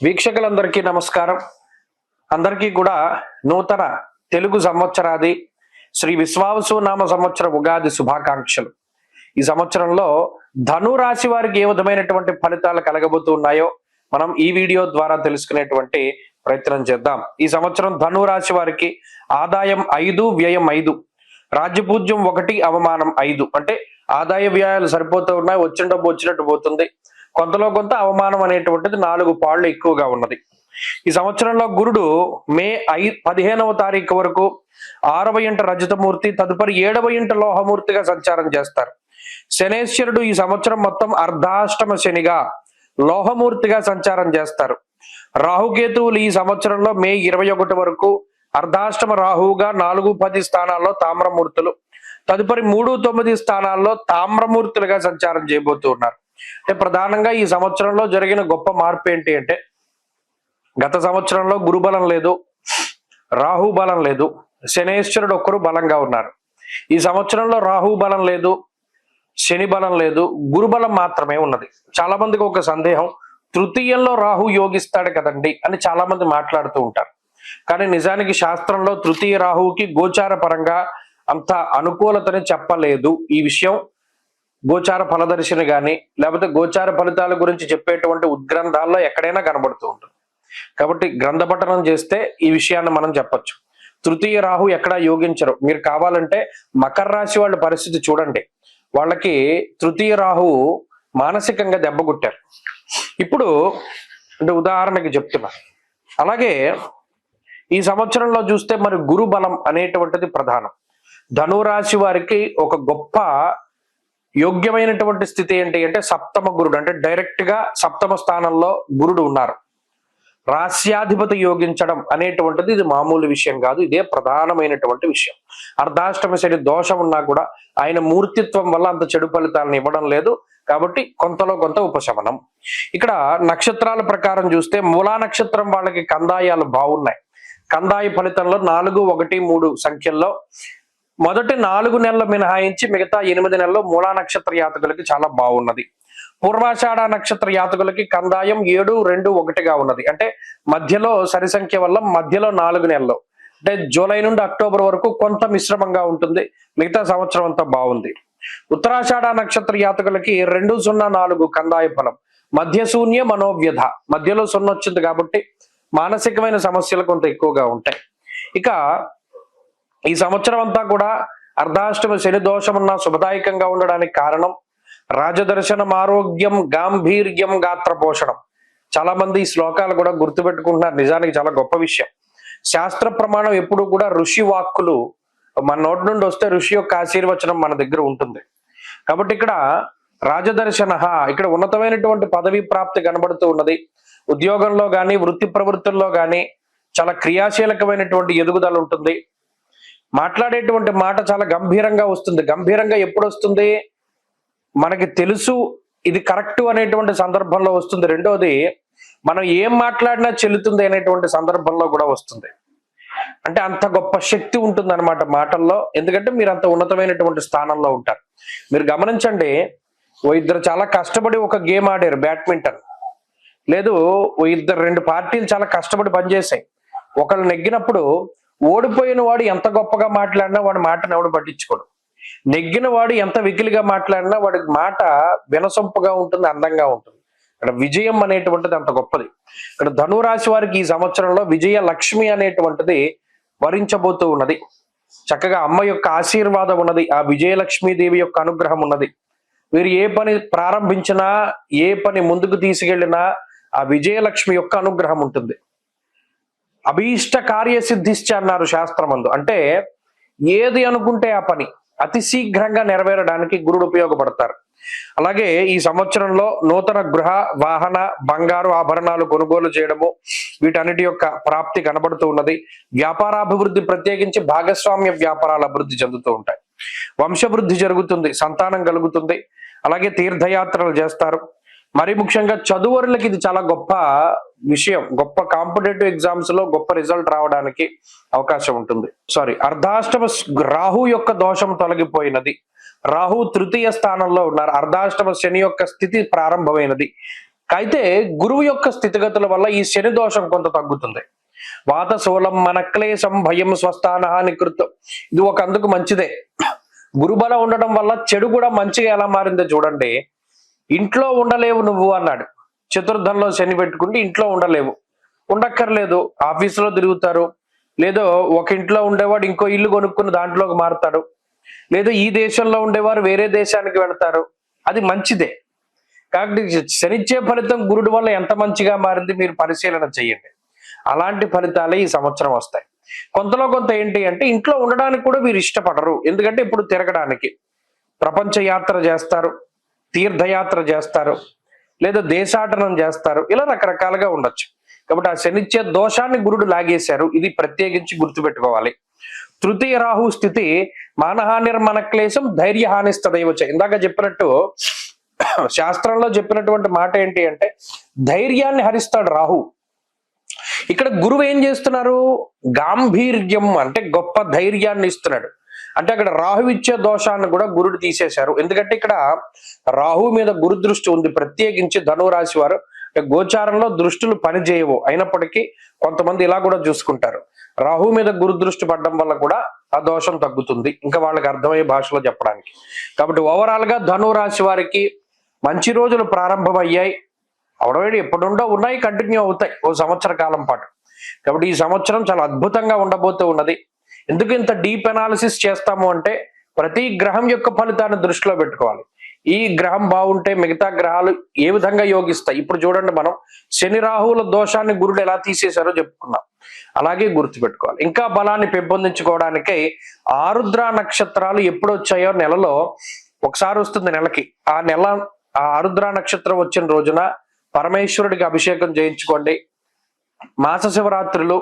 వీక్షకులందరికీ నమస్కారం. అందరికీ కూడా నూతన తెలుగు సంవత్సరాది శ్రీ విశ్వావసు నామ సంవత్సర ఉగాది శుభాకాంక్షలు. ఈ సంవత్సరంలో ధను రాశి వారికి ఏ విధమైనటువంటి ఫలితాలు కలగబోతున్నాయో మనం ఈ వీడియో ద్వారా తెలుసుకునేటువంటి ప్రయత్నం చేద్దాం. ఈ సంవత్సరం ధను రాశి వారికి ఆదాయం 5, వ్యయం 5, రాజ్యపూజ్యం 1, అవమానం 5. అంటే ఆదాయ వ్యయాలు సరిపోతూ ఉన్నాయి, వచ్చిన డబ్బు వచ్చినట్టు పోతుంది. కొంతలో కొంత అవమానం అనేటువంటిది 4 పాళ్ళు ఎక్కువగా ఉన్నది. ఈ సంవత్సరంలో గురుడు మే 15వ తారీఖు వరకు 6వ ఇంట రజతమూర్తి, తదుపరి 7వ ఇంట లోహమూర్తిగా సంచారం చేస్తారు. శనేశ్వరుడు ఈ సంవత్సరం మొత్తం అర్ధాష్టమ శనిగా లోహమూర్తిగా సంచారం చేస్తారు. రాహుకేతువులు ఈ సంవత్సరంలో మే 21 వరకు అర్ధాష్టమ రాహువుగా 4, 10 స్థానాల్లో తామ్రమూర్తులు, తదుపరి 3, 9 స్థానాల్లో తామ్రమూర్తులుగా సంచారం చేయబోతూ ఉన్నారు. అంటే ప్రధానంగా ఈ సంవత్సరంలో జరిగిన గొప్ప మార్పు ఏంటి అంటే, గత సంవత్సరంలో గురుబలం లేదు, రాహు బలం లేదు, శనేశ్వరుడు ఒక్కరు బలంగా ఉన్నారు. ఈ సంవత్సరంలో రాహు బలం లేదు, శని బలం లేదు, గురుబలం మాత్రమే ఉన్నది. చాలా మందికి ఒక సందేహం, తృతీయంలో రాహు యోగిస్తాడు కదండి అని చాలా మంది మాట్లాడుతూ ఉంటారు. కానీ నిజానికి శాస్త్రంలో తృతీయ రాహువుకి గోచార పరంగా అంత అనుకూలతని చెప్పలేదు. ఈ విషయం గోచార ఫలదర్శిని కానీ లేకపోతే గోచార ఫలితాల గురించి చెప్పేటువంటి ఉద్గ్రంథాల్లో ఎక్కడైనా కనబడుతూ ఉంటుంది. కాబట్టి గ్రంథ పఠనం చేస్తే ఈ విషయాన్ని మనం చెప్పొచ్చు. తృతీయ రాహు ఎక్కడా యోగించరు. మీరు కావాలంటే మకర రాశి వాళ్ళ పరిస్థితి చూడండి, వాళ్ళకి తృతీయ రాహు మానసికంగా దెబ్బకొట్టారు. ఇప్పుడు అంటే ఉదాహరణకి చెప్తున్నా. అలాగే ఈ సంవత్సరంలో చూస్తే మరి గురు బలం అనేటువంటిది ప్రధానం. ధనురాశి వారికి ఒక గొప్ప యోగ్యమైనటువంటి స్థితి ఏంటి అంటే సప్తమ గురుడు, అంటే డైరెక్ట్ గా సప్తమ స్థానంలో గురుడు ఉన్నారు. రాస్యాధిపతి యోగించడం అనేటువంటిది ఇది మామూలు విషయం కాదు, ఇదే ప్రధానమైనటువంటి విషయం. అర్ధాష్టమ శని దోషం ఉన్నా కూడా ఆయన మూర్తిత్వం వల్ల అంత చెడు ఫలితాలను ఇవ్వడం లేదు. కాబట్టి కొంతలో కొంత ఉపశమనం. ఇక్కడ నక్షత్రాల ప్రకారం చూస్తే మూలా నక్షత్రం వాళ్ళకి కందాయాలు బాగున్నాయి. కందాయ ఫలితంలో 4, 1, 3 సంఖ్యల్లో మొదటి 4 నెలలు మినహాయించి మిగతా 8 నెలల్లో మూలా నక్షత్ర యాతకులకి చాలా బాగున్నది. పూర్వాషాఢ నక్షత్ర యాతకులకి కందాయం 7, 2, 1గా ఉన్నది. అంటే మధ్యలో సరి సంఖ్య వల్ల మధ్యలో 4 నెలలు, అంటే జూలై నుండి అక్టోబర్ వరకు కొంత మిశ్రమంగా ఉంటుంది, మిగతా సంవత్సరం అంతా బాగుంది. ఉత్తరాషాఢ నక్షత్ర యాతకులకి 2, 0, 4 కందాయ ఫలం, మధ్య శూన్య మనోవ్యధ, మధ్యలో 0 వచ్చింది కాబట్టి మానసికమైన సమస్యలు కొంత ఎక్కువగా ఉంటాయి. ఇక ఈ సంవత్సరం అంతా కూడా అర్ధాష్టమ శని దోషం ఉన్న శుభదాయకంగా ఉండడానికి కారణం రాజదర్శనం, ఆరోగ్యం, గాంభీర్యం, గాత్ర పోషణం. చాలా మంది ఈ శ్లోకాలు కూడా గుర్తుపెట్టుకుంటున్నారు. నిజానికి చాలా గొప్ప విషయం. శాస్త్ర ప్రమాణం ఎప్పుడు కూడా ఋషి వాక్కులు మన నోటి నుండి వస్తే ఋషి యొక్క ఆశీర్వచనం మన దగ్గర ఉంటుంది. కాబట్టి ఇక్కడ రాజదర్శన, ఇక్కడ ఉన్నతమైనటువంటి పదవి ప్రాప్తి కనబడుతూ ఉన్నది. ఉద్యోగంలో కానీ వృత్తి ప్రవృత్తుల్లో కానీ చాలా క్రియాశీలకమైనటువంటి ఎదుగుదల ఉంటుంది. మాట్లాడేటువంటి మాట చాలా గంభీరంగా వస్తుంది. గంభీరంగా ఎప్పుడు వస్తుంది? మనకి తెలుసు ఇది కరెక్ట్ అనేటువంటి సందర్భంలో వస్తుంది. రెండోది, మనం ఏం మాట్లాడినా చెల్లుతుంది అనేటువంటి సందర్భంలో కూడా వస్తుంది. అంటే అంత గొప్ప శక్తి ఉంటుంది అనమాట మాటల్లో. ఎందుకంటే మీరు అంత ఉన్నతమైనటువంటి స్థానంలో ఉంటారు. మీరు గమనించండి, ఇద్దరు చాలా కష్టపడి ఒక గేమ్ ఆడారు, బ్యాడ్మింటన్. లేదు, ఇద్దరు 2 పార్టీలు చాలా కష్టపడి పనిచేసాయి. ఒకళ్ళు నెగ్గినప్పుడు ఓడిపోయిన వాడు ఎంత గొప్పగా మాట్లాడినా వాడి మాటను ఎవడు పట్టించుకోడు. నెగ్గిన వాడు ఎంత వికిలిగా మాట్లాడినా వాడి మాట వినసొంపుగా ఉంటుంది, అందంగా ఉంటుంది. ఇక్కడ విజయం అనేటువంటిది అంత గొప్పది. ఇక్కడ ధనురాశి వారికి ఈ సంవత్సరంలో విజయ లక్ష్మి అనేటువంటిది వరించబోతూ ఉన్నది. చక్కగా అమ్మ యొక్క ఆశీర్వాదం ఉన్నది, ఆ విజయలక్ష్మీదేవి యొక్క అనుగ్రహం ఉన్నది. వీరు ఏ పని ప్రారంభించినా, ఏ పని ముందుకు తీసుకెళ్లినా ఆ విజయలక్ష్మి యొక్క అనుగ్రహం ఉంటుంది. అభీష్ట కార్యసిద్ధిశ్చ అన్నారు శాస్త్రమందు. అంటే ఏది అనుకుంటే ఆ పని అతి శీఘ్రంగా నెరవేరడానికి గురుడు ఉపయోగపడతారు. అలాగే ఈ సంవత్సరంలో నూతన గృహ, వాహన, బంగారు ఆభరణాలు కొనుగోలు చేయడము, వీటన్నిటి యొక్క ప్రాప్తి కనబడుతూ ఉన్నది. వ్యాపారాభివృద్ధి, ప్రత్యేకించి భాగస్వామ్య వ్యాపారాలు అభివృద్ధి చెందుతూ ఉంటాయి. వంశవృద్ధి జరుగుతుంది, సంతానం కలుగుతుంది. అలాగే తీర్థయాత్రలు చేస్తారు. మరి ముఖ్యంగా చదువురులకి ఇది చాలా గొప్ప విషయం. గొప్ప కాంపిటేటివ్ ఎగ్జామ్స్ లో గొప్ప రిజల్ట్ రావడానికి అవకాశం ఉంటుంది. అర్ధాష్టమ రాహు యొక్క దోషం తొలగిపోయినది. రాహు తృతీయ స్థానంలో ఉన్నారు. అర్ధాష్టమ శని యొక్క స్థితి ప్రారంభమైనది. అయితే గురువు యొక్క స్థితిగతుల వల్ల ఈ శని దోషం కొంత తగ్గుతుంది. వాతశూలం మనక్లేశం భయం స్వస్థానహాని కృతం, ఇది ఒక అందుకు మంచిదే. గురుబలం ఉండడం వల్ల చెడు కూడా మంచిగా ఎలా మారిందో చూడండి. ఇంట్లో ఉండలేవు నువ్వు అన్నాడు. చతుర్థంలో శని పెట్టుకుంటే ఇంట్లో ఉండలేవు, ఉండక్కర్లేదు, ఆఫీసులో తిరుగుతారు, లేదో ఒక ఇంట్లో ఉండేవాడు ఇంకో ఇల్లు కొనుక్కుని దాంట్లోకి మారుతాడు, లేదో ఈ దేశంలో ఉండేవారు వేరే దేశానికి వెళతారు, అది మంచిదే. కాబట్టి శనిచ్చే ఫలితం గురుడు వల్ల ఎంత మంచిగా మారింది మీరు పరిశీలన చేయండి. అలాంటి ఫలితాలే ఈ సంవత్సరం వస్తాయి. కొంతలో కొంత ఏంటి అంటే ఇంట్లో ఉండడానికి కూడా వీరు ఇష్టపడరు. ఎందుకంటే ఇప్పుడు తిరగడానికి ప్రపంచ యాత్ర చేస్తారు, తీర్థయాత్ర చేస్తారు, లేదా దేశాటనం చేస్తారు, ఇలా రకరకాలుగా ఉండొచ్చు. కాబట్టి ఆ శనిచ్చే దోషాన్ని గురుడు లాగేశారు, ఇది ప్రత్యేకించి గుర్తుపెట్టుకోవాలి. తృతీయ రాహు స్థితి మానహానిర్మన క్లేశం ధైర్యహానిస్తదైవచ. ఇందాక చెప్పినట్టు శాస్త్రంలో చెప్పినటువంటి మాట ఏంటి అంటే ధైర్యాన్ని హరిస్తాడు రాహు. ఇక్కడ గురువు ఏం చేస్తున్నారు, గాంభీర్యం అంటే గొప్ప ధైర్యాన్ని ఇస్తున్నాడు. అంటే అక్కడ రాహు ఇచ్చే దోషాన్ని కూడా గురుడు తీసేశారు. ఎందుకంటే ఇక్కడ రాహు మీద గురు దృష్టి ఉంది. ప్రత్యేకించి ధనురాశి వారు గోచారంలో దృష్టులు పనిచేయవు, అయినప్పటికీ కొంతమంది ఇలా కూడా చూసుకుంటారు. రాహు మీద గురు దృష్టి పడడం వల్ల కూడా ఆ దోషం తగ్గుతుంది, ఇంకా వాళ్ళకి అర్థమయ్యే భాషలో చెప్పడానికి. కాబట్టి ఓవరాల్ గా ధనురాశి వారికి మంచి రోజులు ప్రారంభమయ్యాయి. ఆల్రెడీ ఎప్పుడుండో ఉన్నాయి, కంటిన్యూ అవుతాయి ఓ సంవత్సర కాలం పాటు. కాబట్టి ఈ సంవత్సరం చాలా అద్భుతంగా ఉండబోతూ ఉన్నది. ఎందుకు ఇంత డీప్ అనాలిసిస్ చేస్తాము అంటే ప్రతి గ్రహం యొక్క ఫలితాన్ని దృష్టిలో పెట్టుకోవాలి. ఈ గ్రహం బాగుంటే మిగతా గ్రహాలు ఏ విధంగా యోగిస్తాయి. ఇప్పుడు చూడండి, మనం శని రాహువుల దోషాన్ని గురుడు ఎలా తీసేశారో చెప్పుకున్నాం, అలాగే గుర్తుపెట్టుకోవాలి. ఇంకా బలాన్ని పెంపొందించుకోవడానికై ఆరుద్ర నక్షత్రాలు ఎప్పుడు వచ్చాయో నెలలో ఒకసారి వస్తుంది నెలకి. ఆ ఆరుద్ర నక్షత్రం వచ్చిన రోజున పరమేశ్వరుడికి అభిషేకం చేయించుకోండి. మాస శివరాత్రులు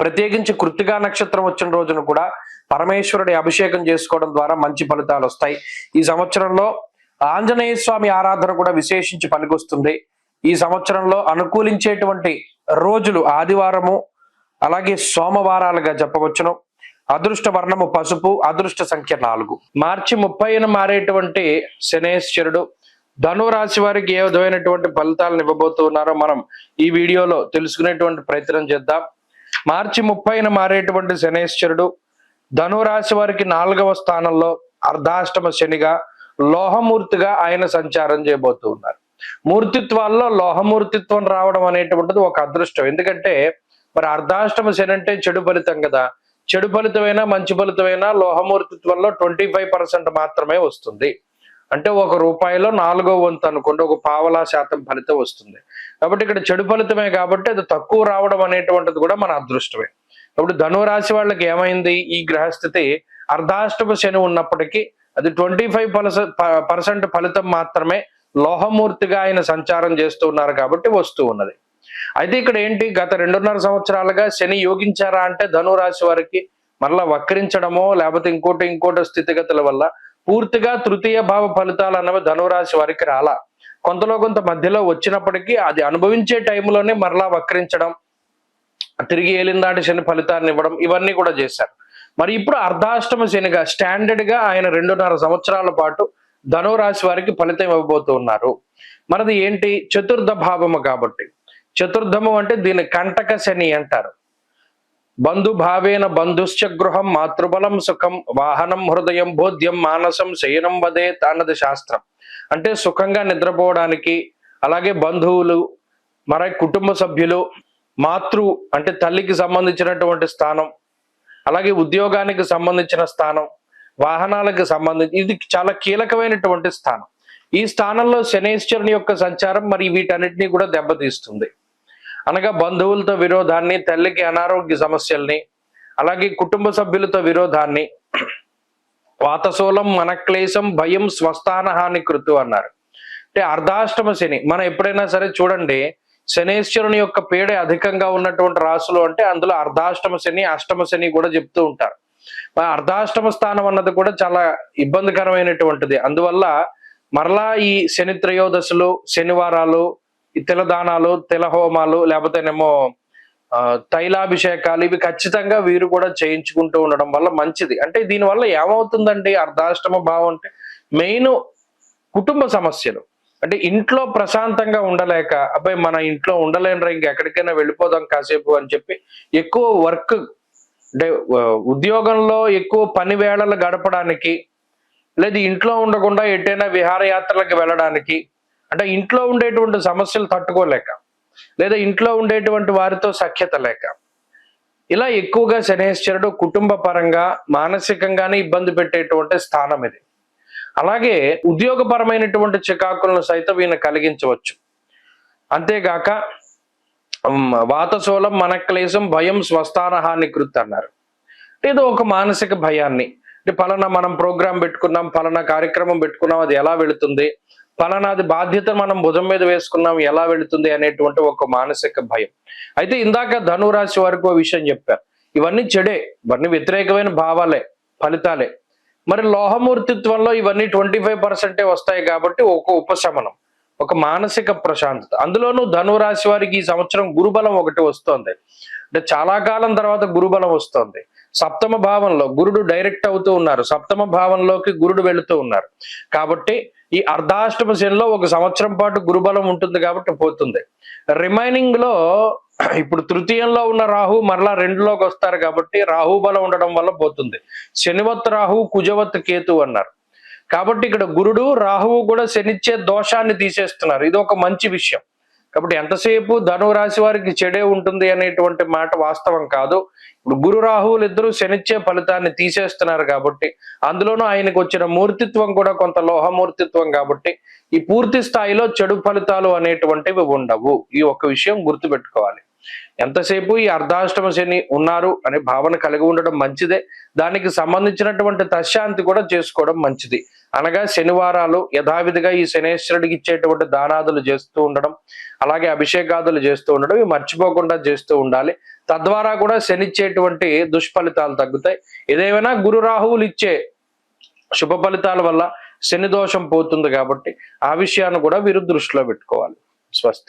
ప్రత్యేకించి కృత్తికా నక్షత్రం వచ్చిన రోజున కూడా పరమేశ్వరుడి అభిషేకం చేసుకోవడం ద్వారా మంచి ఫలితాలు వస్తాయి. ఈ సంవత్సరంలో ఆంజనేయ స్వామి ఆరాధన కూడా విశేషించి పనికొస్తుంది. ఈ సంవత్సరంలో అనుకూలించేటువంటి రోజులు ఆదివారము అలాగే సోమవారాలుగా చెప్పవచ్చును. అదృష్ట వర్ణము పసుపు, అదృష్ట సంఖ్య 4. మార్చి 30న మారేటువంటి శనేశ్వరుడు ధనురాశి వారికి ఏ విధమైనటువంటి ఫలితాలను ఇవ్వబోతున్నారో మనం ఈ వీడియోలో తెలుసుకునేటువంటి ప్రయత్నం చేద్దాం. మార్చి 30న మారేటువంటి శనేశ్వరుడు ధనురాశి వారికి 4వ స్థానంలో అర్ధాష్టమ శనిగా లోహమూర్తిగా ఆయన సంచారం చేయబోతూ ఉన్నారు. మూర్తిత్వాల్లో లోహమూర్తిత్వం రావడం అనేటువంటిది ఒక అదృష్టం. ఎందుకంటే మరి అర్ధాష్టమ శని అంటే చెడు ఫలితం కదా. చెడు ఫలితమైనా మంచి ఫలితమైనా లోహమూర్తిత్వంలో 25% మాత్రమే వస్తుంది. అంటే ₹1 4వ వంతు అనుకోండి, ఒక పావలా శాతం ఫలితం వస్తుంది. కాబట్టి ఇక్కడ చెడు ఫలితమే కాబట్టి అది తక్కువ రావడం అనేటువంటిది కూడా మన అదృష్టమే. కాబట్టి ధనురాశి వాళ్ళకి ఏమైంది, ఈ గ్రహస్థితి అర్ధాష్టమ శని ఉన్నప్పటికీ అది 25% ఫలితం మాత్రమే. లోహమూర్తిగా ఆయన సంచారం చేస్తూ ఉన్నారు కాబట్టి వస్తూ ఉన్నది. అయితే ఇక్కడ ఏంటి, గత 2.5 సంవత్సరాలుగా శని యోగించారా అంటే ధనురాశి వారికి మరలా వక్రించడమో లేకపోతే ఇంకోటి స్థితిగతుల వల్ల పూర్తిగా తృతీయ భావ ఫలితాలు అన్నవి ధనురాశి వారికి రాలా. కొంతలో కొంత మధ్యలో వచ్చినప్పటికీ అది అనుభవించే టైంలోనే మరలా వక్రించడం, తిరిగి ఏలినాటి శని ఫలితాన్ని ఇవ్వడం, ఇవన్నీ కూడా చేశారు. మరి ఇప్పుడు అర్ధాష్టమ శనిగా స్టాండర్డ్ గా ఆయన 2.5 సంవత్సరాల పాటు ధనురాశి వారికి ఫలితం ఇవ్వబోతూ ఉన్నారు. మనది ఏంటి, చతుర్థ భావము కాబట్టి. చతుర్థము అంటే దీని కంటక శని అంటారు. బంధు భావేన బంధుశ్చ గృహం మాతృబలం సుఖం వాహనం హృదయం బోధ్యం మానసం శయనం వదేత్ అన్నది శాస్త్రం. అంటే సుఖంగా నిద్రపోవడానికి, అలాగే బంధువులు, మరి కుటుంబ సభ్యులు, మాతృ అంటే తల్లికి సంబంధించినటువంటి స్థానం, అలాగే ఉద్యోగానికి సంబంధించిన స్థానం, వాహనాలకు సంబంధించి ఇది చాలా కీలకమైనటువంటి స్థానం. ఈ స్థానంలో శనేశ్వరుని యొక్క సంచారం మరి వీటన్నిటినీ కూడా దెబ్బతీస్తుంది. అనగా బంధువులతో విరోధాన్ని, తల్లికి అనారోగ్య సమస్యల్ని, అలాగే కుటుంబ సభ్యులతో విరోధాన్ని, వాతశూలం మనక్లేశం భయం స్వస్థాన హాని కృతు అన్నారు. అంటే అర్ధాష్టమ శని మనం ఎప్పుడైనా సరే చూడండి, శనేశ్వరుని యొక్క పీడ అధికంగా ఉన్నటువంటి రాశులు అంటే అందులో అర్ధాష్టమ శని, అష్టమ శని కూడా చెప్తూ ఉంటారు. అర్ధాష్టమ స్థానం అన్నది కూడా చాలా ఇబ్బందికరమైనటువంటిది. అందువల్ల మరలా ఈ శని త్రయోదశులు, శనివారాలు, ఈ తిలదానాలు, తిలహోమాలు, లేకపోతేనేమో తైలాభిషేకాలు, ఇవి ఖచ్చితంగా వీరు కూడా చేయించుకుంటూ ఉండడం వల్ల మంచిది. అంటే దీనివల్ల ఏమవుతుందండి, అర్ధాష్టమ భావం అంటే మెయిన్ కుటుంబ సమస్యలు, అంటే ఇంట్లో ప్రశాంతంగా ఉండలేక, అబ్బాయి మన ఇంట్లో ఉండలేనురా ఇంకెక్కడికైనా వెళ్ళిపోదాం కాసేపు అని చెప్పి ఎక్కువ వర్క్, అంటే ఉద్యోగంలో ఎక్కువ పని వేళలు గడపడానికి, లేదు ఇంట్లో ఉండకుండా ఎటైనా విహారయాత్రలకు వెళ్ళడానికి, అంటే ఇంట్లో ఉండేటువంటి సమస్యలు తట్టుకోలేక, లేదా ఇంట్లో ఉండేటువంటి వారితో సఖ్యత లేక, ఇలా ఎక్కువగా శనేశ్వరుడు కుటుంబ పరంగా మానసికంగానే ఇబ్బంది పెట్టేటువంటి స్థానం ఇది. అలాగే ఉద్యోగపరమైనటువంటి చికాకులను సైతం ఈయన కలిగించవచ్చు. అంతేగాక వాతశూలం మనక్లేశం భయం స్వస్థాన హాని కృత్ అన్నారు. ఏదో ఒక మానసిక భయాన్ని, అంటే పలానా మనం ప్రోగ్రాం పెట్టుకున్నాం, పలానా కార్యక్రమం పెట్టుకున్నాం, అది ఎలా వెళుతుంది, పలానాది బాధ్యత మనం భుజం మీద వేసుకున్నాం, ఎలా వెళుతుంది అనేటువంటి ఒక మానసిక భయం. అయితే ఇందాక ధనురాశి వరకు విషయం చెప్పారు, ఇవన్నీ చెడే, ఇవన్నీ వ్యతిరేకమైన భావాలే, ఫలితాలే. మరి లోహమూర్తిత్వంలో ఇవన్నీ 25% వస్తాయి కాబట్టి ఒక ఉపశమనం, ఒక మానసిక ప్రశాంతత. అందులోనూ ధనురాశి వారికి ఈ సంవత్సరం గురుబలం ఒకటి వస్తోంది. అంటే చాలా కాలం తర్వాత గురుబలం వస్తోంది. సప్తమ భావంలో గురుడు డైరెక్ట్ అవుతూ ఉన్నారు, సప్తమ భావంలోకి గురుడు వెళుతూ ఉన్నారు. కాబట్టి ఈ అర్ధాష్టమ శనిలో ఒక సంవత్సరం పాటు గురుబలం ఉంటుంది కాబట్టి పోతుంది. రిమైనింగ్ లో ఇప్పుడు తృతీయంలో ఉన్న రాహు మరలా 2లోకి వస్తారు కాబట్టి రాహు బలం ఉండడం వల్ల పోతుంది. శనివత్ రాహు కుజవత్ కేతు అన్నారు. కాబట్టి ఇక్కడ గురుడు రాహువు కూడా శనిచ్చే దోషాన్ని తీసేస్తున్నారు. ఇది ఒక మంచి విషయం. కాబట్టి ఎంతసేపు ధనురాశి వారికి చెడే ఉంటుంది అనేటువంటి మాట వాస్తవం కాదు. ఇప్పుడు గురు రాహువులు ఇద్దరు శనిచ్చే ఫలితాన్ని తీసేస్తున్నారు కాబట్టి, అందులోనూ ఆయనకు వచ్చిన మూర్తిత్వం కూడా కొంత లోహమూర్తిత్వం కాబట్టి ఈ పూర్తి స్థాయిలో చెడు ఫలితాలు అనేటువంటివి ఉండవు. ఈ ఒక్క విషయం గుర్తుపెట్టుకోవాలి. ఎంతసేపు ఈ అర్ధాష్టమ శని ఉన్నారు అనే భావన కలిగి ఉండడం మంచిదే. దానికి సంబంధించినటువంటి తశాంతి కూడా చేసుకోవడం మంచిది. అనగా శనివారాలు యథావిధిగా ఈ శనేశ్వరుడికి ఇచ్చేటువంటి దానాదులు చేస్తూ ఉండడం, అలాగే అభిషేకాదులు చేస్తూ ఉండడం, ఇవి మర్చిపోకుండా చేస్తూ ఉండాలి. తద్వారా కూడా శనిచ్చేటువంటి దుష్ఫలితాలు తగ్గుతాయి. ఏదేమైనా గురు రాహువులు ఇచ్చే శుభ ఫలితాల వల్ల శని దోషం పోతుంది కాబట్టి ఆ విషయాన్ని కూడా వీరు దృష్టిలో పెట్టుకోవాలి. స్వస్తి.